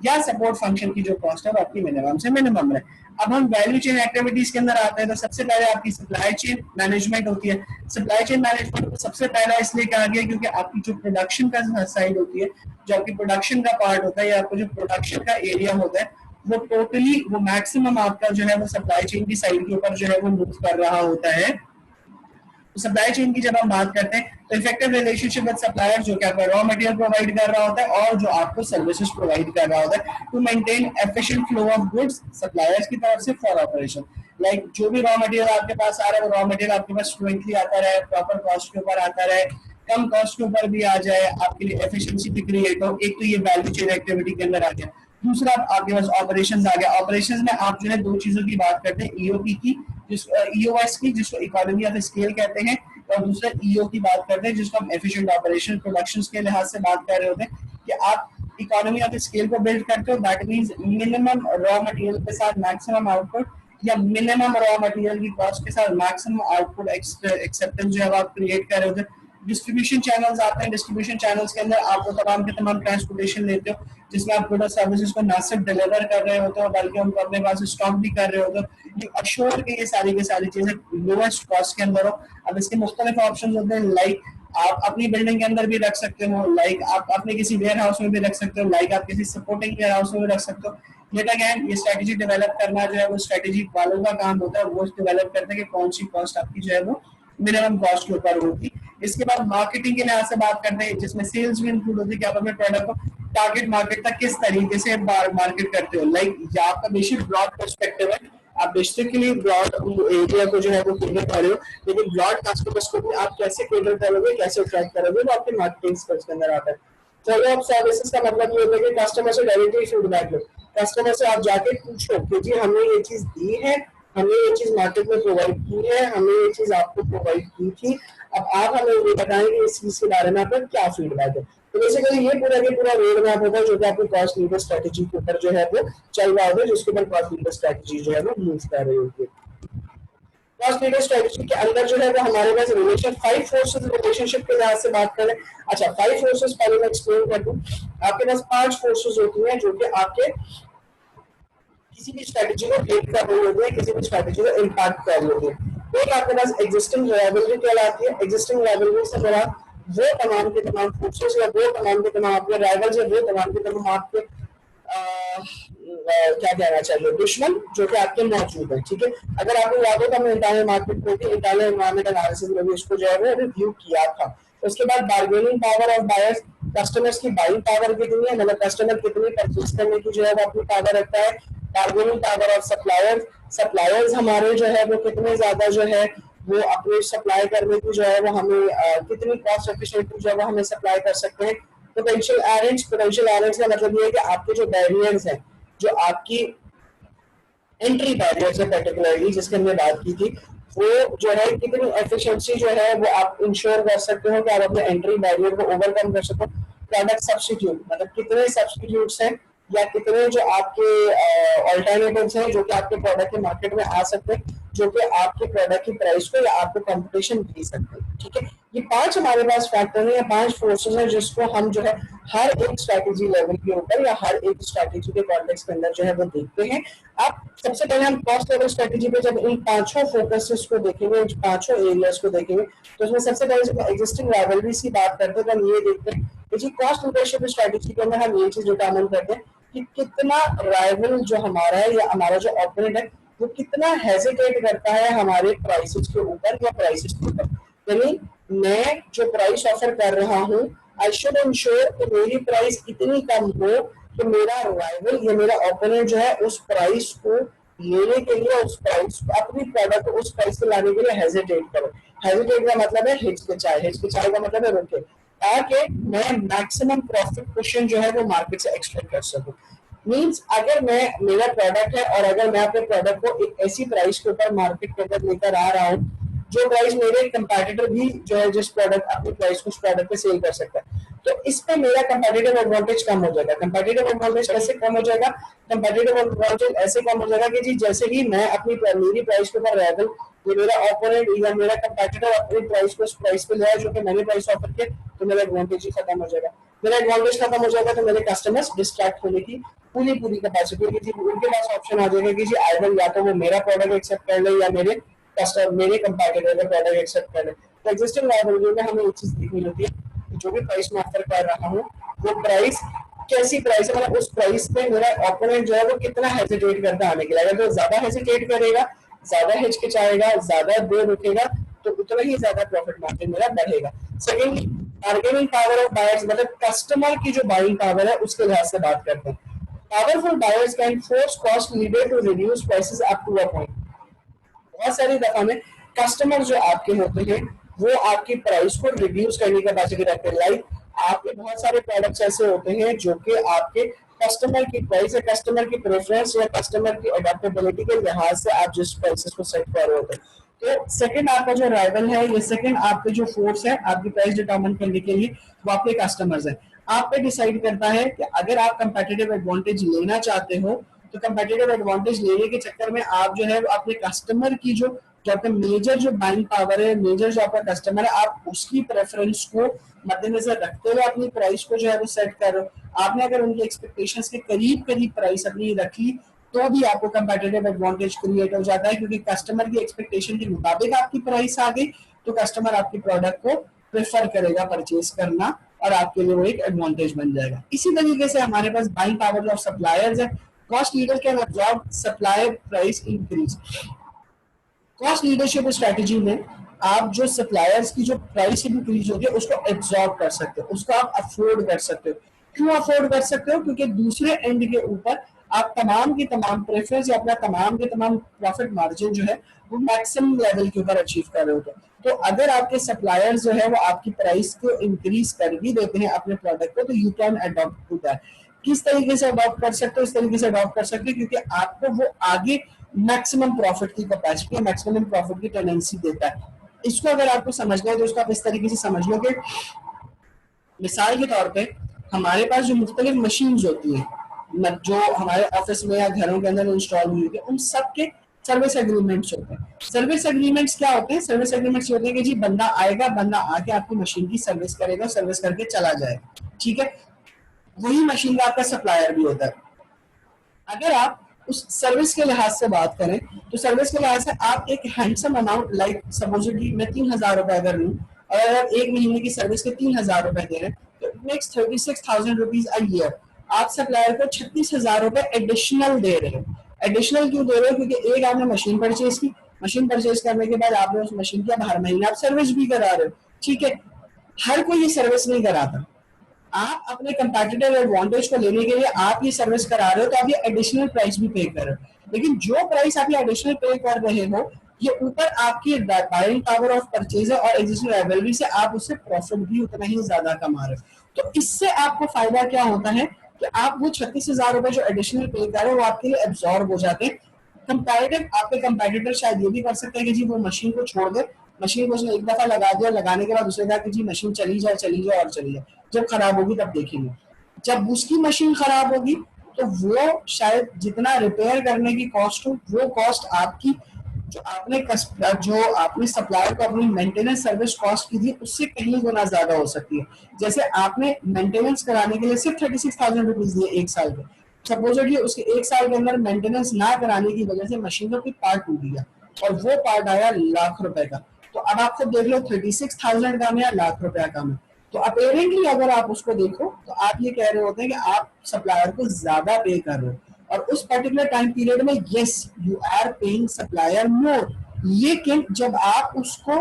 या सपोर्ट फंक्शन की जो कॉस्ट है वो आपकी मिनिमम से मिनिमम रहे। अब हम वैल्यू चेन एक्टिविटीज के अंदर आते हैं तो सबसे पहले आपकी सप्लाई चेन मैनेजमेंट होती है। सप्लाई चेन मैनेजमेंट को सबसे पहला इसलिए कहा गया क्योंकि आपकी जो प्रोडक्शन का साइड होती है, जो आपकी प्रोडक्शन का पार्ट होता है या आपको जो प्रोडक्शन का एरिया होता है, वो टोटली वो मैक्सिमम आपका जो है वो सप्लाई चेन की साइड के ऊपर जो है वो मूव कर रहा होता है। सप्लाई चेन की जब हम बात करते हैं तो इफेक्टिव रिलेशनशिप विद सप्लायर, जो कि आपका रॉ मटेरियल प्रोवाइड कर रहा होता है और जो आपको सर्विसेज प्रोवाइड कर रहा होता है, to maintain efficient flow of goods suppliers की तरफ से फॉर ऑपरेशन। लाइक जो भी रॉ मटेरियल आपके पास आ रहा है वो रॉ मटेरियल आपके पास फ्लुएंटली आता रहे, प्रॉपर कॉस्ट के ऊपर आता रहे, कम कॉस्ट के ऊपर भी आ जाए, आपके लिए एफिशिएंसी भी क्रिएट हो। एक तो ये वैल्यू चेन एक्टिविटी के अंदर आ गया। दूसरा आपके पास ऑपरेशंस आ गया। ऑपरेशंस में आप जो है दो चीजों की बात करते हैं, ईओपी की, ईओएस की जिसको इकोनॉमी ऑफ स्केल कहते हैं, और दूसरा ईओ की बात करते हैं जिसको हम एफिशिएंट ऑपरेशन प्रोडक्शन के लिहाज से बात कर रहे होते हैं कि आप इकोनॉमी ऑफ स्केल को बिल्ड करते हो। That means minimum raw material के साथ मैक्सिमम आउटपुट, या मिनिमम रॉ मटेरियल की कॉस्ट के साथ मैक्सिमम आउटपुट एक्सेप्टेंस जो है आप क्रिएट कर रहे होते हैं। डिस्ट्रीब्यूशन चैनल्स आते हैं, डिस्ट्रीब्यूशन चैनल्स के अंदर आप वो तमाम के तमाम ट्रांसपोर्टेशन लेते हो जिसमें आप गुड और सर्विसेज को ना सिर्फ डिलीवर कर रहे होते हो बल्कि उनको अपने पास स्टॉक भी कर रहे होते हो। ये अश्योर के ये सारी की सारी चीजें लोएस्ट कॉस्ट के अंदर हो। अब इसके मुख्तलिफ ऑप्शन होते हैं, लाइक आप अपनी बिल्डिंग के अंदर भी रख सकते हो, लाइक आप अपने किसी वेयर हाउस में भी रख सकते हो, लाइक आप किसी सपोर्टिंग वेयर हाउस में भी रख सकते हो। लेट अगेन ये स्ट्रेटेजी डेवलप करना जो है वो स्ट्रेटेजी वालों का काम होता है, वो डेवलप करते हैं कि कौन सी कॉस्ट आपकी जो है वो मिनिमम कॉस्ट के ऊपर होगी। इसके बाद मार्केटिंग के लिहाज से बात करते हैं जिसमें सेल्स भी इंक्लूड होती है कि आप अपने प्रोडक्ट को टारगेट मार्केट तक किस तरीके से मार्केट करते हो। लाइक ये आपका बेसिक ब्रॉड पर्सपेक्टिव है, आप बेसिकली ब्रॉड एरिया को जो है वो केटर कर रहे हो, लेकिन ब्रॉड कस्टमर्स को भी आप कैसे केटर करोगे, कैसे अट्रैक्ट करोगे, वो आपके मार्केटिंग स्किल्स के अंदर आता है। फॉलो अप सर्विसेज का मतलब ये होता है कि कस्टमर से डायरेक्टली फीडबैक लो, कस्टमर से आप जाके पूछो कि जी हमने ये चीज दी है, हमने ये चीज मार्केट में प्रोवाइड की है, हमने ये चीज आपको प्रोवाइड की थी, अब आप हमें ये बताएं कि इस चीज के बारे में आपका क्या फीडबैक है। तो बेसिकली ये पूरा रोड मैप होता है जो कि आपकी कॉस्ट लीडर स्ट्रेटजी के ऊपर जो है वो चल रहा होता है, जिसके ऊपर कॉस्ट लीडर स्ट्रेटजी जो है वो मूव कर रही होती है। कॉस्ट लीडर स्ट्रेटजी के अंदर जो है वो हमारे पास रिलेशन 5 फोर्सेस रिलेशनशिप के लिहाज से बात करें। अच्छा 5 फोर्सेस पहले मैं एक्सप्लेन कर दूं। आपके पास 5 फोर्सेस होती हैं जो कि आपके किसी भी स्ट्रेटजी को ब्रेक कर रही होती है, किसी भी स्ट्रेटजी को इम्पैक्ट कर रही होती है। एक आपके पास एग्जिस्टिंग राइवलरी कहलाती है। एग्जिस्टिंग राइवलरी से मेरा वो तमाम के तमाम फोर्सेस या वो तमाम के तमाम आपके राइवल्स या वो तमाम के तमाम आपके क्या कहना चाहिए दुश्मन जो कि आपके मौजूद है। ठीक है, अगर आपको याद हो तो हमने इंटरनल मार्केट में इंटरनल एनवायरमेंट एनालिसिस में भी इसको जो है रिव्यू किया था। उसके बाद bargaining power of buyers, customers की बाइंग पावर कितनी है, मतलब कस्टमर कितनी परचेज करने की जो है वो अपनी पावर रखता है। Bargaining power of suppliers, suppliers हमारे जो है वो कितने ज्यादा जो है वो अपने सप्लाई करने की जो है वो हमें कितनी कॉस्ट एफिशिएंटली जो है वो हमें सप्लाई कर सकते हैं। पोटेंशियल एरेंट्स, पोटेंशियल एरेंट्स का मतलब ये है कि आपके जो बैरियर्स हैं, जो आपकी एंट्री बैरियर्स है पर्टिकुलरली जिसकी हमने बात की थी, वो जो है कितनी एफिशिएंसी जो है वो आप इंश्योर कर सकते हो कि आप अपने एंट्री बैरियर को ओवरकम कर सको। प्रोडक्ट सब्स्टिट्यूट, मतलब कितने सब्स्टिट्यूट्स हैं या कितने जो आपके ऑल्टरनेटिव्स हैं जो कि आपके प्रोडक्ट के मार्केट में आ सकते हैं, जो कि आपके प्रोडक्ट की प्राइस को या आपको कंपटीशन दे सकते हैं। ठीक है, ये 5 हमारे पास फैक्टर है या 5 फोर्सेस हैं जिसको हम जो है हर एक स्ट्रैटेजी लेवल के ऊपर या हर एक स्ट्रैटेजी के कॉन्टेक्स्ट के अंदर जो है वो देखते हैं। अब सबसे पहले हम कॉस्ट लेवल स्ट्रैटेजी पे जब इन 5 फोकसेस को देखेंगे, इन 5 एरियाज को देखेंगे, तो इसमें सबसे पहले जब एग्जिस्टिंग राइवलरी की बात करते हैं तो हम ये देखते हैं कि जी कॉस्ट लीडरशिप स्ट्रैटेजी के अंदर हम ये चीज डिटरमाइन करते हैं कि कितना राइवल जो हमारा है या हमारा जो ओपोनेंट है वो कितना हेजिटेट करता है हमारे प्राइसेस के ऊपर या प्राइसेस के ऊपर। यानी मैं जो प्राइस ऑफर कर रहा हूँ, आई शुड इंश्योर कि मेरी प्राइस इतनी कम हो कि मेरा राइवल या मेरा ओपोनेंट जो है उस प्राइस को लेने के लिए, उस प्राइस अपनी प्रोडक्ट को उस प्राइस पे लाने के लिए हेजिटेट करो। हेजिटेट का मतलब है हिचकिचाए, हिचकिचाए का मतलब है रुके, ताकि मैं मैक्सिमम प्रॉफिट क्वेश्चन जो है वो मार्केट से एक्सपेक्ट कर सकूं। मींस अगर मैं, मेरा प्रोडक्ट है और अगर मैं अपने प्रोडक्ट को एक ऐसी प्राइस के ऊपर मार्केट के अंदर लेकर आ रहा हूँ जो प्राइस मेरे कंपैटिटर भी जो है जिस प्रोडक्ट अपनी प्राइस को उस प्रोडक्ट पे सेल कर सकता है, तो इस पे मेरा कंपैटिटिव एडवांटेज कम हो जाएगा। कंपैटिटिव एडवांटेज कैसे कम हो जाएगा? कंपैटिटिव एडवांटेज ऐसे कम हो जाएगा कि जी जैसे ही मैं अपनी मेरी प्राइस के ऊपर राइवल ये मेरा ओपोनेंट या मेरा कंपैटिटर अपनी प्राइस को उस प्राइस पे ले आए जो कि मैंने प्राइस ऑफर किया, तो मेरा एडवांटेज ही खत्म हो जाएगा। मेरा एडवांटेज खत्म हो जाएगा तो मेरे कस्टमर्स डिस्ट्रैक्ट होने की पूरी कैपेसिटी होगी जी, उनके पास ऑप्शन आ जाएगा कि जी आइदर या तो वो मेरा प्रोडक्ट एक्सेप्ट कर ले या मेरे कस्टमर मेरे कंपैटिटर का प्रोडक्ट एक्सेप्ट कर ले। तो एग्जिस्टिंग राइवलरी में हमें एक चीज देखनी होती है कि जो भी प्राइस मैं ऑफर कर रहा हूँ वो प्राइस कैसी प्राइस है, मतलब उस प्राइस पे मेरा ओपोनेंट जो है वो कितना हेजिटेट करता है आने के लिए। अगर तो ज्यादा हेजिटेट करेगा, ज्यादा हिचकिचाएगा, ज्यादा देर रुकेगा, तो उतना ही ज्यादा प्रॉफिट मार्जिन मेरा बढ़ेगा। Second, bargaining power of buyers, मतलब कस्टमर की जो बाइंग पावर है उसके लिहाज से बात करते हैं। Powerful buyers can force cost leader to reduce prices up to a point. बहुत सारी दफा में कस्टमर जो आपके होते हैं वो आपकी प्राइस को रिड्यूस करने की कैपेसिटी रखते हैं। लाइक आपके बहुत सारे प्रोडक्ट्स ऐसे होते हैं जो कि आपके कस्टमर की प्राइस या कस्टमर की प्रेफरेंस या कस्टमर की अडेप्टेबिलिटी के लिहाज से आप जिस प्राइसेस को सेट कर रहे होते हैं। तो सेकंड आपका जो राइवल है, ये सेकंड आपके जो फोर्स है आपकी प्राइस डिटरमाइन करने के लिए, वो आपके कस्टमर्स हैं। आप पे डिसाइड करता है कि अगर आप कंपेटिटिव एडवांटेज लेना चाहते हो तो कंपेटिटिव एडवांटेज लेने के चक्कर में आप जो है वो अपने कस्टमर की जो आपका मेजर जो बाइंग पावर है, मेजर जो आपका कस्टमर है, आप उसकी प्रेफरेंस को मद्देनजर रखते हुए अपनी प्राइस को जो है वो सेट कर रहे हो। आपने अगर उनकी एक्सपेक्टेशंस के करीब करीब प्राइस अपनी रखी तो भी आपको कंपेटिटिव एडवांटेज क्रिएट हो जाता है, क्योंकि कस्टमर की एक्सपेक्टेशन के मुताबिक आपकी प्राइस आ गई तो कस्टमर आपकी प्रोडक्ट को प्रेफर करेगा परचेज करना और आपके लिए वो एक एडवांटेज बन जाएगा। इसी तरीके से हमारे पास बाइंग पावर ऑफ सप्लायर्स है। Cost leader can absorb supply price increase. Cost leadership strategy में आप जो सप्लायर्स की जो प्राइस इंक्रीज होगी उसको एब्सॉर्ब कर सकते हो, उसको आप अफोर्ड कर सकते हो। क्यों अफोर्ड कर सकते हो? क्योंकि दूसरे एंड के ऊपर आप तमाम की तमाम प्रेफरेंस या अपना तमाम के तमाम प्रॉफिट मार्जिन जो है वो मैक्सिमम लेवल के ऊपर अचीव कर रहे होते हैं। तो अगर आपके सप्लायर्स जो है वो आपकी प्राइस को इंक्रीज कर भी देते हैं अपने प्रोडक्ट को, तो you can adopt to that. किस तरीके से अडॉप्ट कर सकते हो? इस तरीके से अडॉप्ट कर सकते हो क्योंकि आपको वो आगे मैक्सिमम प्रॉफिट की कैपेसिटी या मैक्सिमम प्रॉफिट की टेंडेंसी देता है। इसको अगर आपको समझना है तो इसको आप इस तरीके से समझ लो कि मिसाल के तौर पे हमारे पास जो मुख्तलिफ मशीन्स होती हैं जो हमारे ऑफिस में या घरों के अंदर इंस्टॉल हुई होती है, उन सब के सर्विस एग्रीमेंट्स होते हैं। सर्विस एग्रीमेंट्स क्या होते हैं? सर्विस एग्रीमेंट्स होते हैं कि जी बंदा आएगा, बंदा आके आपकी मशीन की सर्विस करेगा, सर्विस करके चला जाएगा, ठीक है। वही मशीन का आपका सप्लायर भी होता है। अगर आप उस सर्विस के लिहाज से बात करें तो सर्विस के लिहाज से आप एक हैंडसम अमाउंट, लाइक सपोज कि मैं 3,000 रुपए अगर लूँ और अगर एक महीने की सर्विस के 3,000 रुपए दे रहे हैं तो it makes 36,000 rupees a year. आप सप्लायर को 36,000 रुपए एडिशनल दे रहे हो। एडिशनल क्यों दे रहे हो? क्योंकि एक आपने मशीन परचेज की, मशीन परचेज करने के बाद आपने उस मशीन की अब हर महीने आप सर्विस भी करा रहे हो, ठीक है। हर कोई ये सर्विस नहीं कराता। आप अपने कंपेटिटिव एडवांटेज को लेने के लिए आप ये सर्विस करा रहे हो तो आप ये एडिशनल प्राइस भी पे कर रहे हो, लेकिन जो प्राइस आप ये एडिशनल पे कर रहे हो ये ऊपर आपकी बाइंग पावर ऑफ परचेज और एग्जिस्टिंग लायबिलिटी से आप उससे प्रॉफिट भी उतना ही ज्यादा कमा रहे हो। तो इससे आपको फायदा क्या होता है कि आप वो 36,000 रुपए जो एडिशनल पे कर रहे हो वो आपके लिए एब्जॉर्ब हो जाते हैं। कंपैरेटिव आपके कंपेटिटर शायद ये भी कर सकते हैं कि जी वो मशीन को छोड़ दे, मशीन को उसने एक दफा लगा दिया, लगाने के बाद उसने कहा कि जी मशीन चली जाए चली जाए और चली जाए, जब खराब होगी तब देखेंगे। जब उसकी मशीन खराब होगी तो वो शायद जितना रिपेयर करने की कॉस्ट हो वो कॉस्ट आपकी जो आपने सप्लायर को अपनी मेंटेनेंस सर्विस कॉस्ट की थी उससे कहीं गुना ज्यादा हो सकती है। जैसे आपने मेंटेनेंस कराने के लिए सिर्फ 36,000 रुपीज दिए एक साल के, सपोजिटली उसके एक साल के अंदर मेंटेनेंस ना कराने की वजह से मशीन का कोई पार्ट टूट गया और वो पार्ट आया लाख रुपए का, तो अब आप खुद देख लो 36,000 का में या लाख रुपया का में। तो अपेरेंटली अगर आप उसको देखो तो आप ये कह रहे होते हैं कि आप सप्लायर को ज्यादा पे कर रहे हो, और उस पर्टिकुलर टाइम पीरियड में yes you are paying supplier more, लेकिन जब आप उसको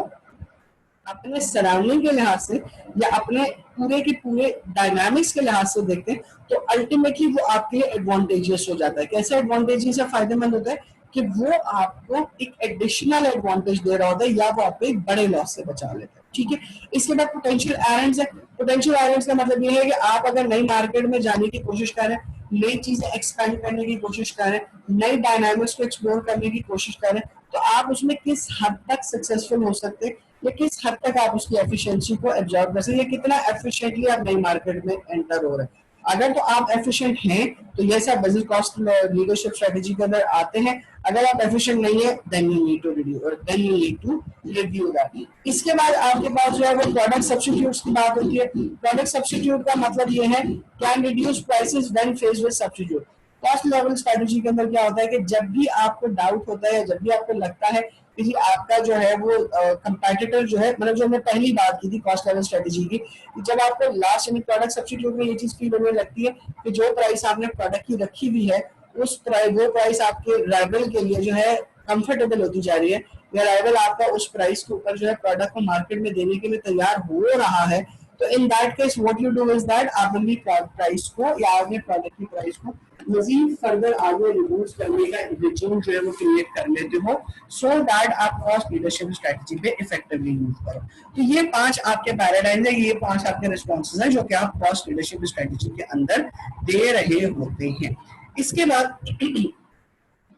अपने सराउंडिंग के लिहाज से या अपने पूरे के पूरे डायनामिक्स के लिहाज से देखते हैं तो अल्टीमेटली वो आपके लिए एडवांटेजियस हो जाता है। कैसे एडवांटेजियस या फायदेमंद होता है कि वो आपको एक एडिशनल एडवांटेज दे रहा होता है या वो आपको एक बड़े लॉस से बचा लेता है। ठीक है, इसके बाद पोटेंशियल एरेंड्स है। पोटेंशियल एरेंड्स का मतलब ये है कि आप अगर नई मार्केट में जाने की कोशिश कर रहे हैं, नई चीजें एक्सपेंड करने की कोशिश कर रहे हैं, नई डायनामिक्स को एक्सप्लोर करने की कोशिश कर रहे हैं, तो आप उसमें किस हद तक सक्सेसफुल हो सकते हैं या किस हद तक आप उसकी एफिशिएंसी को एब्जॉर्ब कर सकते हैं, कितना एफिशिएंटली आप नई मार्केट में एंटर हो रहे हैं। अगर तो आप एफिशिएंट हैं तो ये सब बिजनेस कॉस्ट लीडरशिप स्ट्रेटेजी के अंदर आते हैं। अगर आप एफिशिएंट नहीं है then you need to reduce और then you need to review that. इसके बाद आपके पास जो है वो प्रोडक्ट सब्स्टिट्यूट्स की बात होती है। प्रोडक्ट सब्स्टिट्यूट का मतलब ये है can reduce prices when faced with substitute. Cost level strategy के अंदर क्या होता है कि जब भी आपको डाउट होता है, जब भी आपको लगता है कि आपका जो है वो कंपेटिटर जो है, मतलब जो हमने पहली बात की थी कॉस्ट लेवल स्ट्रेटेजी की, जब आपको लास्ट यानी प्रोडक्ट सब्स्टिट्यूट में ये चीज फील होने लगती है कि जो प्राइस आपने प्रोडक्ट की रखी हुई है उस प्राइस वो प्राइस आपके राइवल के लिए जो है कंफर्टेबल होती जा रही है, या राइवल आपका उस प्राइस के ऊपर जो है प्रोडक्ट को मार्केट में देने के लिए तैयार हो रहा है, तो in that case what you do is that आप अपनी प्राइस को या अपने प्रोडक्ट की प्राइस को मजीद फर्दर आगे रिड्यूस करने का रिज्यूम जो है वो क्रिएट कर लेते हो, सो दैट आप कॉस्ट लीडरशिप स्ट्रेटजी पे इफेक्टिवली यूज करो। तो ये 5 आपके पैराडाइम्स है, ये 5 आपके रिस्पॉन्सेज हैं जो कि आप कॉस्ट लीडरशिप स्ट्रेटजी के अंदर दे रहे होते हैं। इसके बाद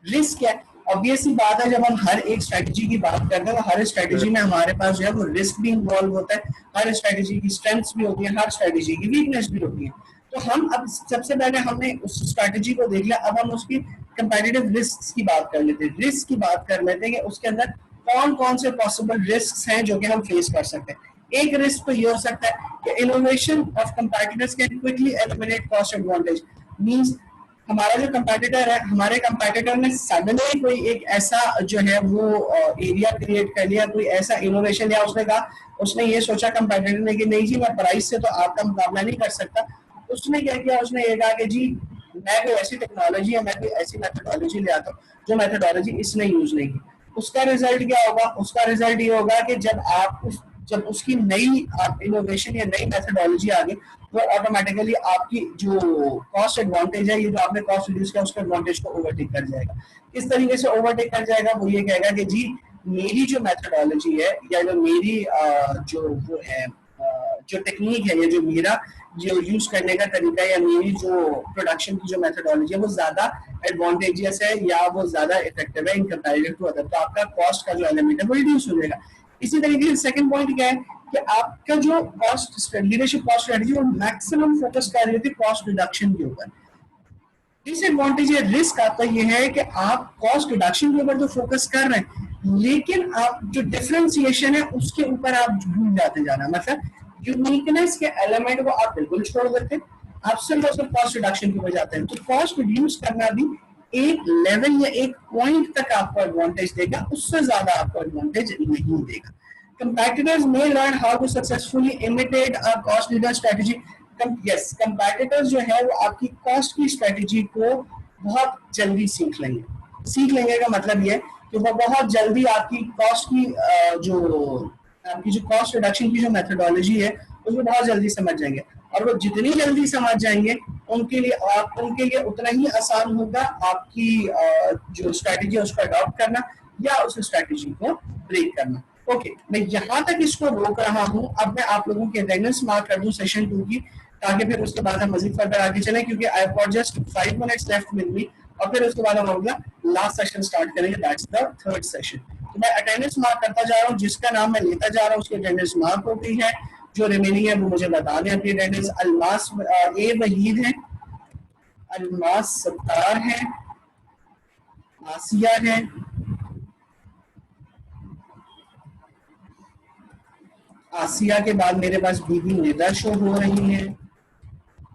रिस्क क्या है? ऑब्वियस सी बात है, जब हम हर एक स्ट्रेटजी की बात करते हैं तो हर स्ट्रेटजी में हमारे पास जो है वो रिस्क भी इन्वॉल्व होता है, हर स्ट्रेटजी की स्ट्रेंथ्स भी होती है, हर स्ट्रेटजी की वीकनेस भी होती है। तो हम अब सबसे पहले हमने उस स्ट्रेटजी को देख लिया, अब हम उसकी कंपैटिटिव रिस्क की बात कर लेते हैं। रिस्क की बात कर लेते हैं कि उसके अंदर कौन कौन से पॉसिबल रिस्क हैं जो कि हम फेस कर सकते हैं। एक रिस्क तो ये हो सकता है कि innovation of competitors can quickly eliminate cost advantage. Means हमारा जो कंपैटिटर है, हमारे कंपैटिटर ने सडनली कोई एक ऐसा जो है वो एरिया क्रिएट कर लिया, कोई ऐसा इनोवेशन, या उसने कहा, उसने ये सोचा कंपैटिटर ने कि नहीं जी मैं प्राइस से तो आपका मुकाबला नहीं कर सकता। उसने क्या किया, उसने ये कहा कि जी मैं कोई ऐसी टेक्नोलॉजी या मैं कोई ऐसी मेथोडोलॉजी ले आता हूँ जो मेथोडोलॉजी इसने यूज नहीं की। उसका रिजल्ट क्या होगा? उसका रिजल्ट ये होगा कि जब उसकी नई इनोवेशन या नई मेथोडोलॉजी आ गई वो ऑटोमेटिकली आपकी जो कॉस्ट एडवांटेज है, ये जो आपने कॉस्ट रिड्यूस किया उसके एडवांटेज को ओवरटेक कर जाएगा। किस तरीके से ओवरटेक कर जाएगा? वो ये कहेगा कि जी मेरी जो मेथोडोलॉजी है या जो मेरी जो वो है जो टेक्निक है या जो मेरा जो यूज करने का तरीका या मेरी जो प्रोडक्शन की जो मेथोडोलॉजी है वो ज्यादा एडवांटेजियस है या वो ज्यादा इफेक्टिव है इन कंपैरिजन टू अदर, तो आपका कॉस्ट का जो एलिमेंट है वो रिड्यूस हो जाएगा। इसी तरीके से सेकंड पॉइंट क्या है कि आपका जो कॉस्ट लीडरशिप कॉस्ट स्ट्रेटजी वो मैक्सिमम फोकस कर रही होती है कॉस्ट रिडक्शन के ऊपर। डिसएडवांटेज या रिस्क आपका ये है कि आप कॉस्ट रिडक्शन के ऊपर तो फोकस कर रहे हैं लेकिन आप जो डिफरेंशिएशन है उसके ऊपर आप भूल जाते जा रहे हैं, मतलब यूनिकनेस के एलिमेंट को आप बिल्कुल छोड़ देते हैं, आप सिर्फ और सिर्फ कॉस्ट रिडक्शन की वजह जाते हैं। तो कॉस्ट रिड्यूस करना भी एक लेवल या एक पॉइंट तक आपको एडवांटेज देगा, उससे ज्यादा आपको एडवांटेज नहीं देगा। Competitors may learn how to successfully imitate a cost leader strategy. Yes, competitors जो है वो आपकी कॉस्ट की स्ट्रेटेजी को बहुत जल्दी सीख लेंगे। सीख लेंगे का मतलब ये कि वो बहुत जल्दी आपकी कॉस्ट की जो कॉस्ट रिडक्शन की जो मेथोडोलॉजी है उसको बहुत जल्दी समझ जाएंगे, और वो जितनी जल्दी समझ जाएंगे उनके लिए उतना ही आसान होगा आपकी जो स्ट्रैटेजी है उसको अडॉप्ट करना या उस स्ट्रैटेजी को ब्रेक करना। ओके, मैं यहाँ तक इसको रोक रहा हूँ। अब मैं आप लोगों की अटेंडेंस मार्क कर दूं सेशन 2 की, ताकि फिर उसके बाद हम मजीद फर्दर आगे चलें, क्योंकि I got just 5 minutes left with me, और फिर उसके बाद हम अगला लास्ट सेशन स्टार्ट करेंगे, दैट्स द थर्ड सेशन। तो मैं अटेंडेंस मार्क करता जा रहा हूँ, जिसका नाम मैं लेता जा रहा हूँ उसकी अटेंडेंस मार्क हो गई है। जो रिमेनिंग है वो मुझे बता दें अपनी अटेंडेंस। अलमास ए वहीद है, अलमास सत्तार है, आसिया है, आसिया के बाद मेरे पास बीबी निदा शो हो रही है,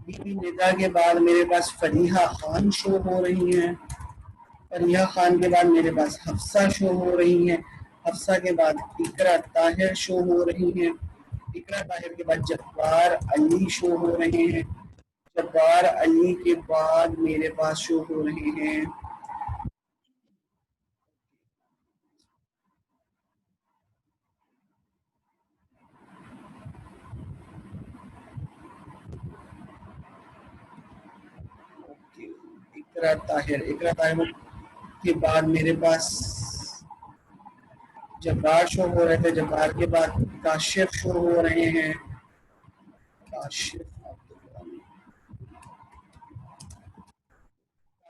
बीबी निदा के बाद मेरे पास फरीहा खान शो हो रही है, फरीहा खान के बाद मेरे पास हफ्सा शो हो रही है, हफ्सा के बाद इकरा ताहिर शो हो रही है, इकरा ताहिर के बाद जब्बार अली शो हो रहे हैं, जब्बार अली के बाद मेरे पास शो हो रहे हैं इकरा ताहिर, इकरा ताहिर के बाद मेरे पास जब्बार शो हो रहे थे, जब्बार के बाद काशिफ शो हो रहे हैं, काशिफ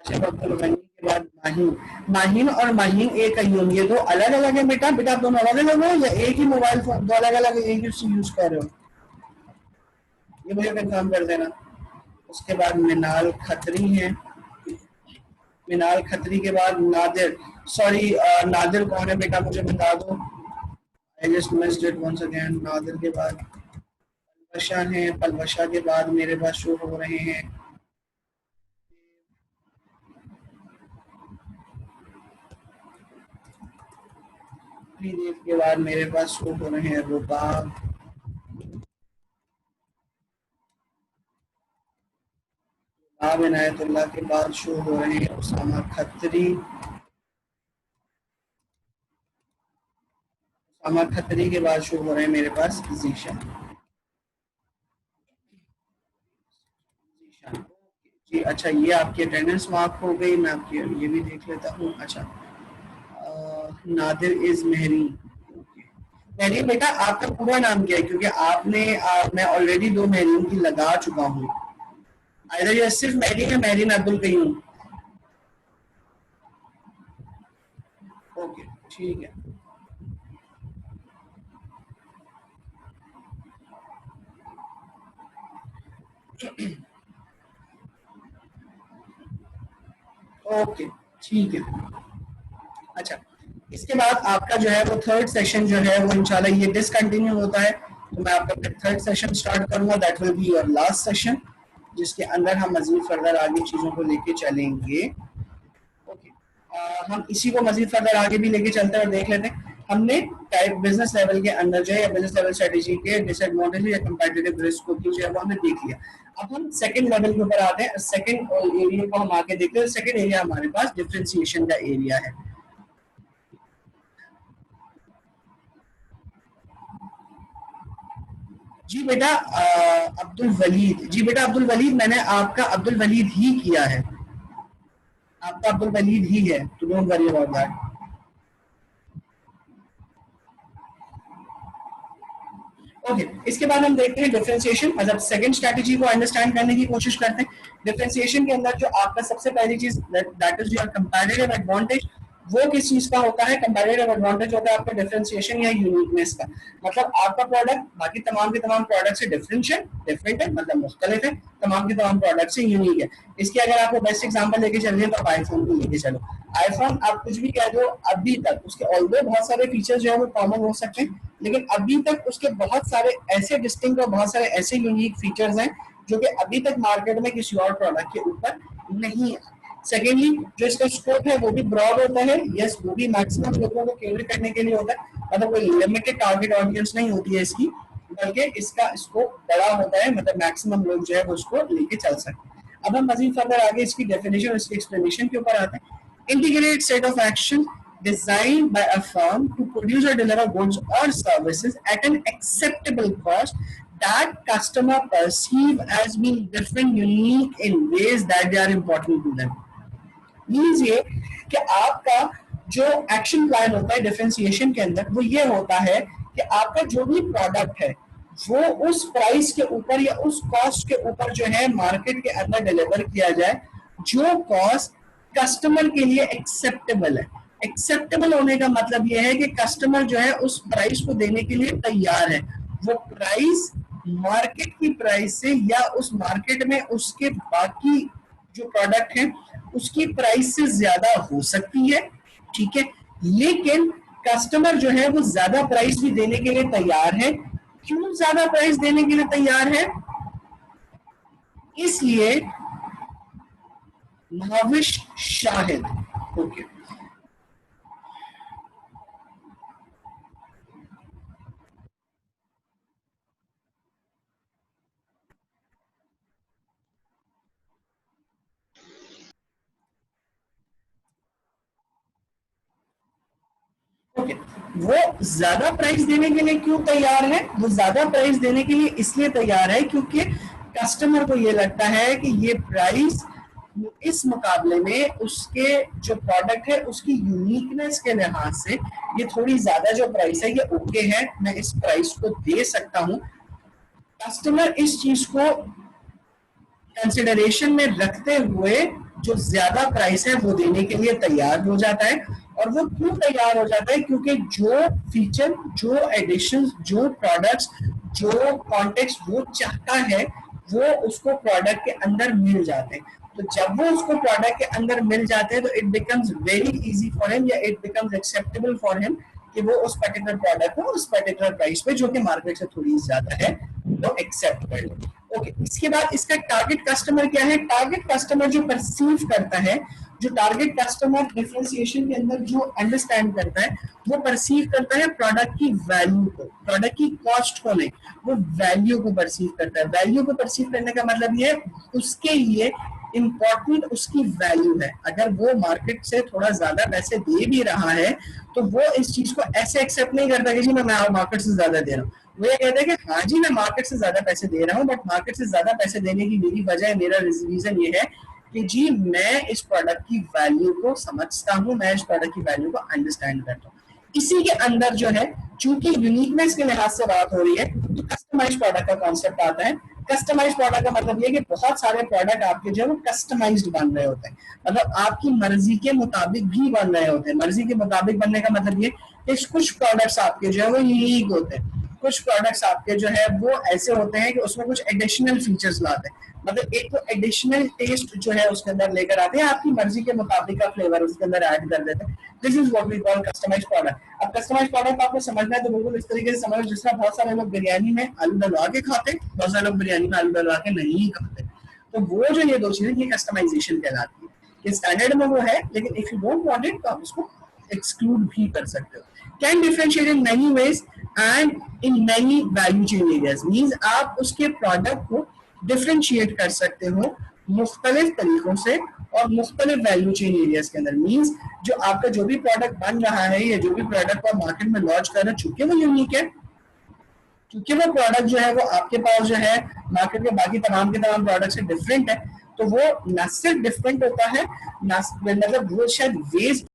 अब्दुल गनी के बाद माहीन, माहीन और माहीन एक अयूम, ये दो अलग अलग है बेटा? बेटा आप दोनों अलग अलग हो या एक ही मोबाइल फोन, दो अलग अलग एक ही यूज कर रहे हो? ये मुझे कंफर्म कर देना। उसके बाद मिनाल खत्री है, मिनाल खत्री के बाद नादिर, सॉरी नादिर कौन है बेटा मुझे बता दो, I just missed it once again. Nadir के बाद पलवशा है, पलवशा के बाद मेरे पास शो हो रहे हैं देव के बाद मेरे पास शो हो रहे हैं रुबाब, रुबाब इनायतुल्लाह के बाद शो हो रहे हैं उसामा खत्री, उसामा खत्री के बाद शो हो रहे हैं मेरे पास जीशान। जी अच्छा, ये आपकी अटेंडेंस मार्क हो गई। मैं आपकी ये भी देख लेता हूँ। अच्छा, नादिर इज मेहरीन। मेहरीन बेटा आपका पूरा नाम क्या है? क्योंकि आपने मैं ऑलरेडी 2 मेहरीन की लगा चुका हूँ। इधर ये सिर्फ मेहरीन है, मेहरीन अब्दुल कयूम। ओके ठीक है। ओके ठीक है। अच्छा, इसके बाद आपका जो है वो थर्ड सेशन जो है वो इंशाल्लाह ये डिसकंटिन्यू होता है, तो मैं आपका थर्ड सेशन स्टार्ट करूंगा, that will be your last session, जिसके अंदर हम मजीद फर्दर आगे चीज़ों को लेके चलेंगे। ओके, हम इसी को मजीद फर्दर आगे भी लेके चलते हैं और देख लेते हैं। हमने टाइप बिजनेस लेवल के अंदर जो है या बिजनेस लेवल स्ट्रेटेजी के डिसएडवांटेज या कंपैटिटिव रिस्क को जो है वो हमने देख लिया। अब हम सेकंड लेवल के ऊपर आते हैं, सेकंड एरिया को हम आगे देखते हैं। सेकंड एरिया हमारे पास डिफरेंशिएशन का एरिया है। जी बेटा अब्दुल वलीद, जी बेटा अब्दुल वलीद, मैंने आपका अब्दुल वलीद ही किया है, आपका अब्दुल वलीद ही है, तो don't worry about that. Okay, इसके बाद हम देखते हैं डिफरेंशिएशन, मतलब सेकंड स्ट्रेटजी को अंडरस्टैंड करने की कोशिश करते हैं। डिफरेंशिएशन के अंदर जो आपका सबसे पहली चीज that is your comparative advantage, वो किस चीज का होता है? कंपैरेटिव एडवांटेज होता है आपका डिफरेंशिएशन या यूनिकनेस का। मतलब आपका प्रोडक्ट बाकी तमाम के तमाम प्रोडक्ट से डिफरेंट है, मतलब मुख्तलिफ है, तमाम के तमाम प्रोडक्ट से यूनिक है। इसके अगर आपको बेस्ट एग्जांपल लेके चल रहे हैं तो आप आईफोन को लेके चलो। आईफोन आप कुछ भी कह दो, अभी तक उसके ऑल्दो बहुत सारे फीचर्स जो है वो कॉमन हो सकते हैं, लेकिन अभी तक उसके बहुत सारे ऐसे डिस्टिंक्ट और बहुत सारे ऐसे यूनिक फीचर्स हैं जो कि अभी तक मार्केट में किसी और प्रोडक्ट के ऊपर नहीं है। सेकेंडली, जो इसका स्कोप है वो भी ब्रॉड होता है, यस वो भी मैक्सिमम लोगों को केटर करने के लिए होता है, मतलब कोई लिमिटेड टारगेट ऑडियंस नहीं होती है इसकी, बल्कि इसका स्कोप बड़ा होता है, मतलब मैक्सिमम लोग जो है वो उसको लेके चल सकते हैं। अब हम मजीद फर्दर आगे इसकी डेफिनेशन और इसकी एक्सप्लेनेशन के ऊपर आते हैं। Integrated set of action designed by a firm to produce or deliver goods or services at an acceptable cost that customer perceive as being different, unique in ways that they are important to them. Means ये कि आपका जो action plan होता है differentiation के अंदर वो ये होता है कि आपका जो भी प्रोडक्ट है वो उस प्राइस के ऊपर या उस कॉस्ट के ऊपर जो है मार्केट के अंदर डिलीवर किया जाए जो कॉस्ट कस्टमर के लिए एक्सेप्टेबल है। एक्सेप्टेबल होने का मतलब यह है कि कस्टमर जो है उस प्राइस को देने के लिए तैयार है। वो प्राइस मार्केट की प्राइस से या उस मार्केट में उसके बाकी जो प्रोडक्ट है उसकी प्राइस से ज्यादा हो सकती है, ठीक है, लेकिन कस्टमर जो है वो ज्यादा प्राइस भी देने के लिए तैयार है। क्यों ज्यादा प्राइस देने के लिए तैयार है? इसलिए महाविश शाहिद, ओके, ओके, वो ज्यादा प्राइस देने के लिए क्यों तैयार है? वो ज्यादा प्राइस देने के लिए इसलिए तैयार है क्योंकि कस्टमर को ये लगता है कि ये प्राइस इस मुकाबले में उसके जो प्रोडक्ट है उसकी यूनिकनेस के लिहाज से ये थोड़ी ज्यादा जो प्राइस है ये ओके है, मैं इस प्राइस को दे सकता हूं। कस्टमर इस चीज को कंसिडरेशन में रखते हुए जो ज्यादा प्राइस है वो देने के लिए तैयार हो जाता है। और वो क्यों तैयार हो जाता है? क्योंकि जो फीचर, जो एडिशन, जो प्रोडक्ट्स, जो कॉन्टेक्स्ट वो चाहता है वो उसको प्रोडक्ट के अंदर मिल जाते हैं। तो जब वो उसको प्रोडक्ट के अंदर मिल जाते हैं तो it becomes very easy for him या it becomes acceptable for him कि वो उस पर्टिकुलर प्रोडक्ट को उस पर्टिकुलर प्राइस पे जो कि मार्केट से थोड़ी ज्यादा है वो एक्सेप्ट कर ले। ओके, इसके बाद इसका टारगेट कस्टमर क्या है? टारगेट कस्टमर जो परसीव करता है, जो टारगेट कस्टमर डिफरेंशिएशन के अंदर जो अंडरस्टैंड करता है वो परसीव करता है प्रोडक्ट की वैल्यू को, प्रोडक्ट की कॉस्ट को नहीं, वो वैल्यू को परसीव करता है। वैल्यू को परसीव करने का मतलब ये उसके लिए इंपॉर्टेंट उसकी वैल्यू है। अगर वो मार्केट से थोड़ा ज्यादा पैसे दे भी रहा है तो वो इस चीज को ऐसे एक्सेप्ट नहीं करता कि जी मैं मार्केट से ज्यादा दे रहा हूँ। वो ये कहता है कि हाँ जी मैं मार्केट से ज्यादा पैसे दे रहा हूँ, बट मार्केट से ज्यादा पैसे देने की मेरी वजह, मेरा रीजन ये है कि जी मैं इस प्रोडक्ट की वैल्यू को समझता हूँ, मैं इस प्रोडक्ट की वैल्यू को अंडरस्टैंड करता हूँ। इसी के अंदर जो है चूंकि यूनिकनेस के लिहाज से बात हो रही है तो कस्टमाइज प्रोडक्ट का कॉन्सेप्ट आता है। कस्टमाइज प्रोडक्ट का मतलब ये कि बहुत सारे प्रोडक्ट आपके जो है वो कस्टमाइज्ड बन रहे होते हैं, मतलब आपकी मर्जी के मुताबिक भी बन रहे होते हैं। मर्जी के मुताबिक बनने का मतलब ये कि कुछ प्रोडक्ट्स आपके जो है वो यूनिक होते हैं, कुछ प्रोडक्ट्स आपके जो है वो ऐसे होते हैं कि उसमें कुछ एडिशनल फीचर्स लाते हैं, मतलब एक तो एडिशनल टेस्ट जो है उसके अंदर लेकर आते हैं, आपकी मर्जी के मुताबिक का फ्लेवर उसके अंदर ऐड कर देते हैं। This is what we call customize product. अब कस्टमाइज प्रोडक्ट आपको समझना है तो बिल्कुल इस तरीके से समझो जिस तरह बहुत सारे लोग बिरयानी में आलू डलवा के खाते, बहुत सारे लोग बिरयानी में आलू डलवा के नहीं खाते। तो वो जो ये दो चीजें ये कस्टमाइजेशन कहलाती है कि स्टैंडर्ड में वो है लेकिन if you don't want it तो आप उसको एक्सक्लूड भी कर सकते हो। Can differentiate in many ways and in many value chain areas, means आप उसके प्रोडक्ट को डिफरेंशिएट कर सकते हो मुख्तलिफ तरीकों से और मुख्तलिफ वैल्यू चेन एरियाज के अंदर। मींस जो आपका जो भी प्रोडक्ट बन रहा है या जो भी प्रोडक्ट आप मार्केट में लॉन्च कर रहे हैं, चूंकि वो यूनिक है, क्योंकि वो प्रोडक्ट जो है वो आपके पास जो है मार्केट के बाकी तमाम के तमाम प्रोडक्ट से डिफरेंट है, तो वो न सिर्फ डिफरेंट होता है, मतलब वो शायद वेज